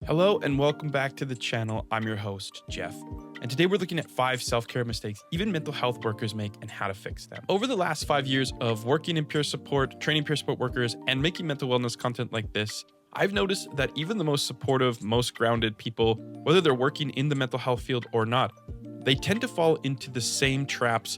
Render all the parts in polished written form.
Hello and welcome back to the channel. I'm your host, Jeff. And today we're looking at 5 self-care mistakes even mental health workers make and how to fix them. Over the last 5 years of working in peer support, training peer support workers, and making mental wellness content like this, I've noticed that even the most supportive, most grounded people, whether they're working in the mental health field or not, they tend to fall into the same traps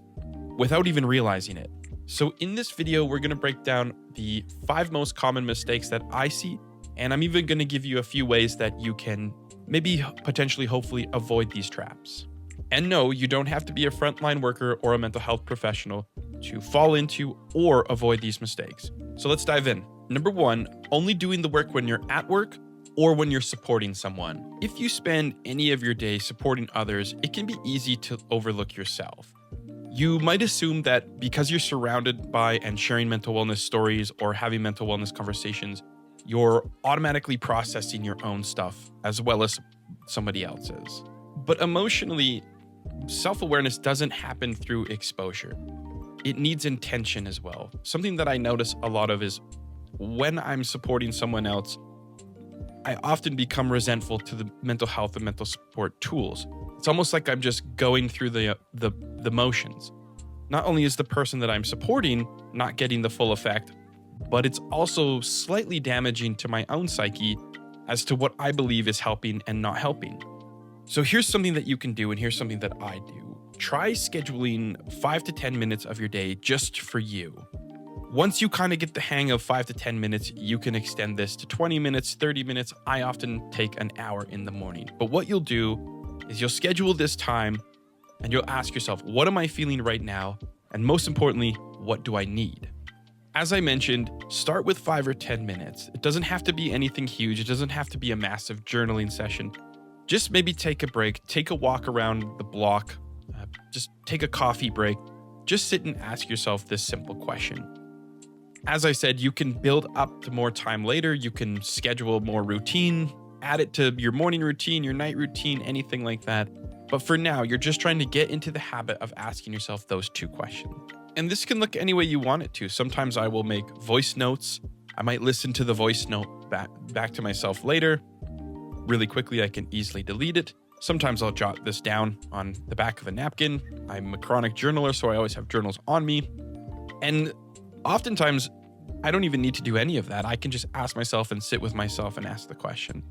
without even realizing it. So in this video, we're going to break down the 5 most common mistakes that I see. And I'm even going to give you a few ways that you can maybe potentially, hopefully avoid these traps. And no, you don't have to be a frontline worker or a mental health professional to fall into or avoid these mistakes. So let's dive in. Number 1, only doing the work when you're at work or when you're supporting someone. If you spend any of your day supporting others, it can be easy to overlook yourself. You might assume that because you're surrounded by and sharing mental wellness stories or having mental wellness conversations, you're automatically processing your own stuff as well as somebody else's. But emotionally, self-awareness doesn't happen through exposure. It needs intention as well. Something that I notice a lot of is when I'm supporting someone else, I often become resentful to the mental health and mental support tools. It's almost like I'm just going through the motions. Not only is the person that I'm supporting not getting the full effect, but it's also slightly damaging to my own psyche as to what I believe is helping and not helping. So here's something that you can do, and here's something that I do. Try scheduling 5 to 10 minutes of your day just for you. Once you kind of get the hang of 5 to 10 minutes, you can extend this to 20 minutes, 30 minutes. I often take an hour in the morning. But what you'll do is you'll schedule this time and you'll ask yourself, what am I feeling right now? And most importantly, what do I need? As I mentioned, start with 5 or 10 minutes. It doesn't have to be anything huge. It doesn't have to be a massive journaling session. Just maybe take a break, take a walk around the block, just take a coffee break. Just sit and ask yourself this simple question. As I said, you can build up to more time later. You can schedule more routine, add it to your morning routine, your night routine, anything like that. But for now, you're just trying to get into the habit of asking yourself those 2 questions. And this can look any way you want it to. Sometimes I will make voice notes. I might listen to the voice note back to myself later. Really quickly, I can easily delete it. Sometimes I'll jot this down on the back of a napkin. I'm a chronic journaler, so I always have journals on me. And oftentimes, I don't even need to do any of that. I can just ask myself and sit with myself and ask the question.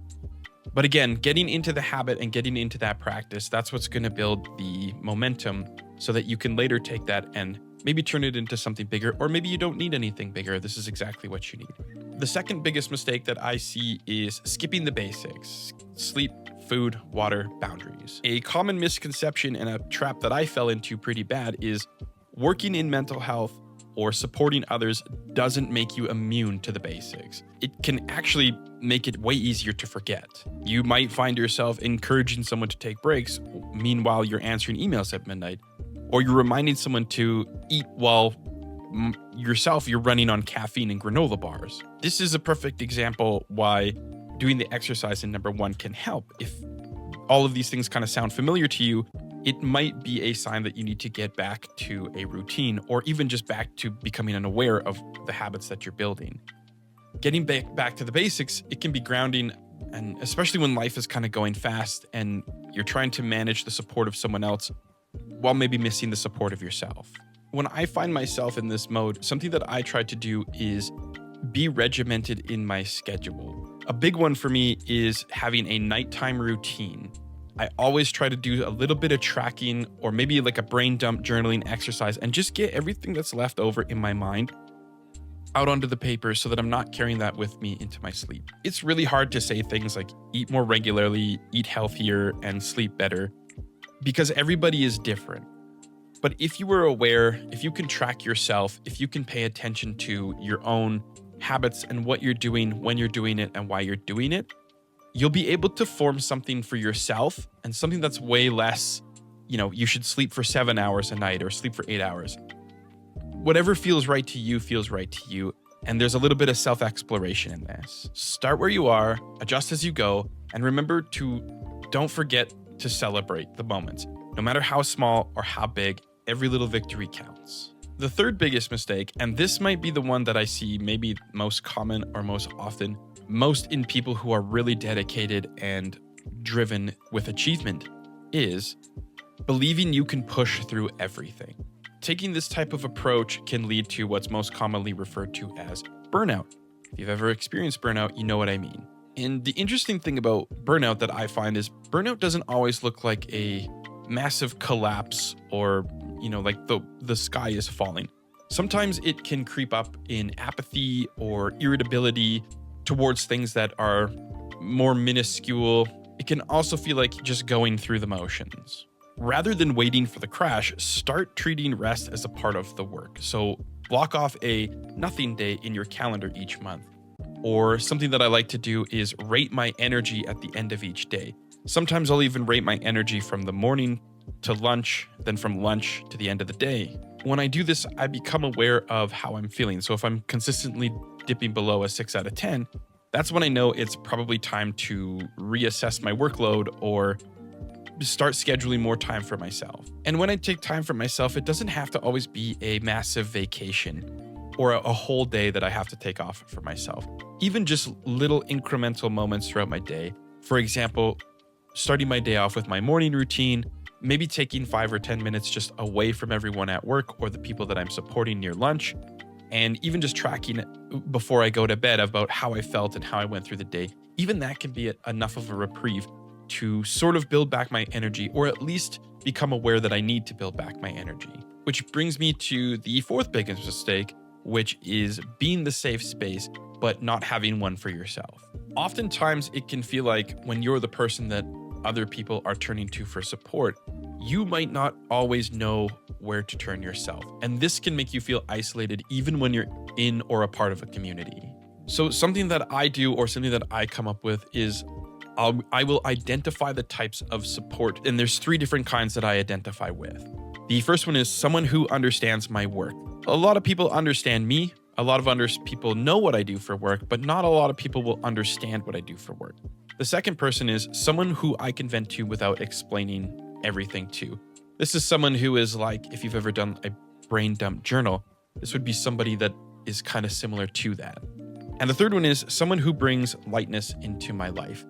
But again, getting into the habit and getting into that practice, that's what's going to build the momentum so that you can later take that and maybe turn it into something bigger, or maybe you don't need anything bigger. This is exactly what you need. The second biggest mistake that I see is skipping the basics: sleep, food, water, boundaries. A common misconception and a trap that I fell into pretty bad is working in mental health or supporting others doesn't make you immune to the basics. It can actually make it way easier to forget. You might find yourself encouraging someone to take breaks, meanwhile you're answering emails at midnight, or you're reminding someone to eat while yourself you're running on caffeine and granola bars. This is a perfect example why doing the exercise in number 1 can help. If all of these things kind of sound familiar to you, it might be a sign that you need to get back to a routine, or even just back to becoming unaware of the habits that you're building. Getting back to the basics, it can be grounding, and especially when life is kind of going fast and you're trying to manage the support of someone else while maybe missing the support of yourself. When I find myself in this mode, something that I try to do is be regimented in my schedule. A big one for me is having a nighttime routine. I always try to do a little bit of tracking or maybe like a brain dump journaling exercise and just get everything that's left over in my mind out onto the paper so that I'm not carrying that with me into my sleep. It's really hard to say things like eat more regularly, eat healthier, and sleep better because everybody is different. But if you were aware, if you can track yourself, if you can pay attention to your own habits and what you're doing, when you're doing it, and why you're doing it, you'll be able to form something for yourself and something that's way less, you should sleep for 7 hours a night or sleep for 8 hours. Whatever feels right to you feels right to you. And there's a little bit of self-exploration in this. Start where you are, adjust as you go, and remember to don't forget to celebrate the moments. No matter how small or how big, every little victory counts. The third biggest mistake, and this might be the one that I see maybe most common or most often, most in people who are really dedicated and driven with achievement is believing you can push through everything. Taking this type of approach can lead to what's most commonly referred to as burnout. If you've ever experienced burnout, you know what I mean. And the interesting thing about burnout that I find is burnout doesn't always look like a massive collapse or, like the sky is falling. Sometimes it can creep up in apathy or irritability towards things that are more minuscule. It can also feel like just going through the motions. Rather than waiting for the crash, start treating rest as a part of the work. So block off a nothing day in your calendar each month. Or something that I like to do is rate my energy at the end of each day. Sometimes I'll even rate my energy from the morning to lunch, then from lunch to the end of the day. When I do this, I become aware of how I'm feeling. So if I'm consistently dipping below a 6 out of 10, that's when I know it's probably time to reassess my workload or start scheduling more time for myself. And when I take time for myself, it doesn't have to always be a massive vacation or a whole day that I have to take off for myself. Even just little incremental moments throughout my day. For example, starting my day off with my morning routine, maybe taking 5 or 10 minutes just away from everyone at work or the people that I'm supporting near lunch, and even just tracking it before I go to bed about how I felt and how I went through the day. Even that can be enough of a reprieve to sort of build back my energy, or at least become aware that I need to build back my energy. Which brings me to the fourth biggest mistake, which is being the safe space, but not having one for yourself. Oftentimes, it can feel like when you're the person that other people are turning to for support, you might not always know where to turn yourself. And this can make you feel isolated even when you're in or a part of a community. So something that I do, or something that I come up with, is I will identify the types of support. And there's 3 different kinds that I identify with. The first one is someone who understands my work. A lot of people understand me. A lot of people know what I do for work, but not a lot of people will understand what I do for work. The second person is someone who I can vent to without explaining everything to. This is someone who is like, if you've ever done a brain dump journal, this would be somebody that is kind of similar to that. And the third one is someone who brings lightness into my life.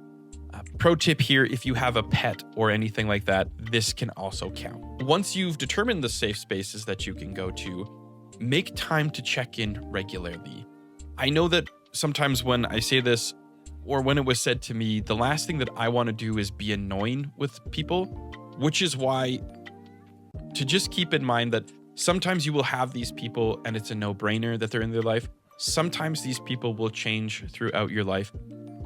Pro tip here, if you have a pet or anything like that, this can also count. Once you've determined the safe spaces that you can go to, make time to check in regularly. I know that sometimes when I say this, or when it was said to me, the last thing that I want to do is be annoying with people, which is why to just keep in mind that sometimes you will have these people and it's a no-brainer that they're in their life. Sometimes these people will change throughout your life.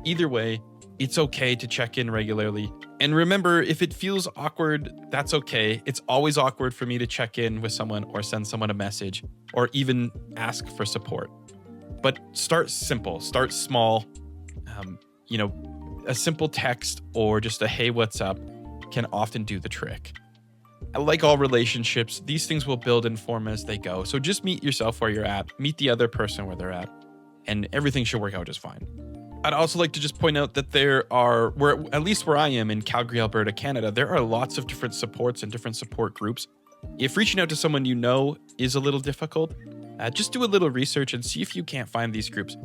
Either way, it's okay to check in regularly. And remember, if it feels awkward, that's okay. It's always awkward for me to check in with someone or send someone a message or even ask for support. But start simple, start small. A simple text or just a hey, what's up can often do the trick. Like all relationships, these things will build and form as they go. So just meet yourself where you're at, meet the other person where they're at, and everything should work out just fine. I'd also like to just point out that at least where I am in Calgary, Alberta, Canada, there are lots of different supports and different support groups. If reaching out to someone you know is a little difficult, just do a little research and see if you can't find these groups.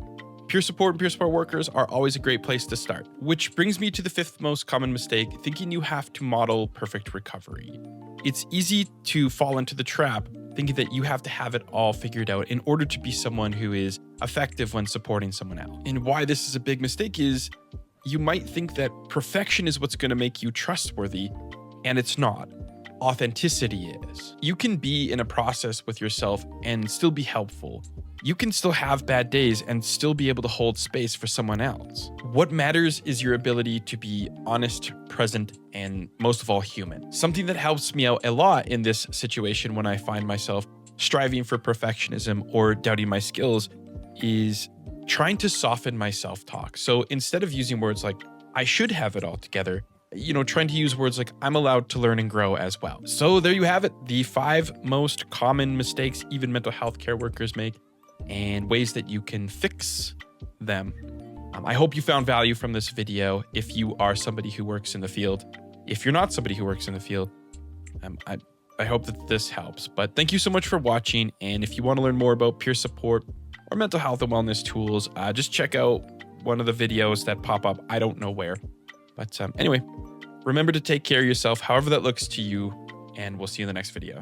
Peer support and peer support workers are always a great place to start. Which brings me to the 5th most common mistake, thinking you have to model perfect recovery. It's easy to fall into the trap thinking that you have to have it all figured out in order to be someone who is effective when supporting someone else. And why this is a big mistake is you might think that perfection is what's going to make you trustworthy, and it's not. Authenticity is. You can be in a process with yourself and still be helpful. You can still have bad days and still be able to hold space for someone else. What matters is your ability to be honest, present, and most of all, human. Something that helps me out a lot in this situation when I find myself striving for perfectionism or doubting my skills is trying to soften my self-talk. So instead of using words like, I should have it all together, trying to use words like, I'm allowed to learn and grow as well. So there you have it, the 5 most common mistakes even mental health care workers make, and ways that you can fix them. I hope you found value from this video if you are somebody who works in the field. If you're not somebody who works in the field, I hope that this helps. But thank you so much for watching, and if you want to learn more about peer support or mental health and wellness tools, just check out one of the videos that pop up. I don't know where. But anyway, remember to take care of yourself, however that looks to you, and we'll see you in the next video.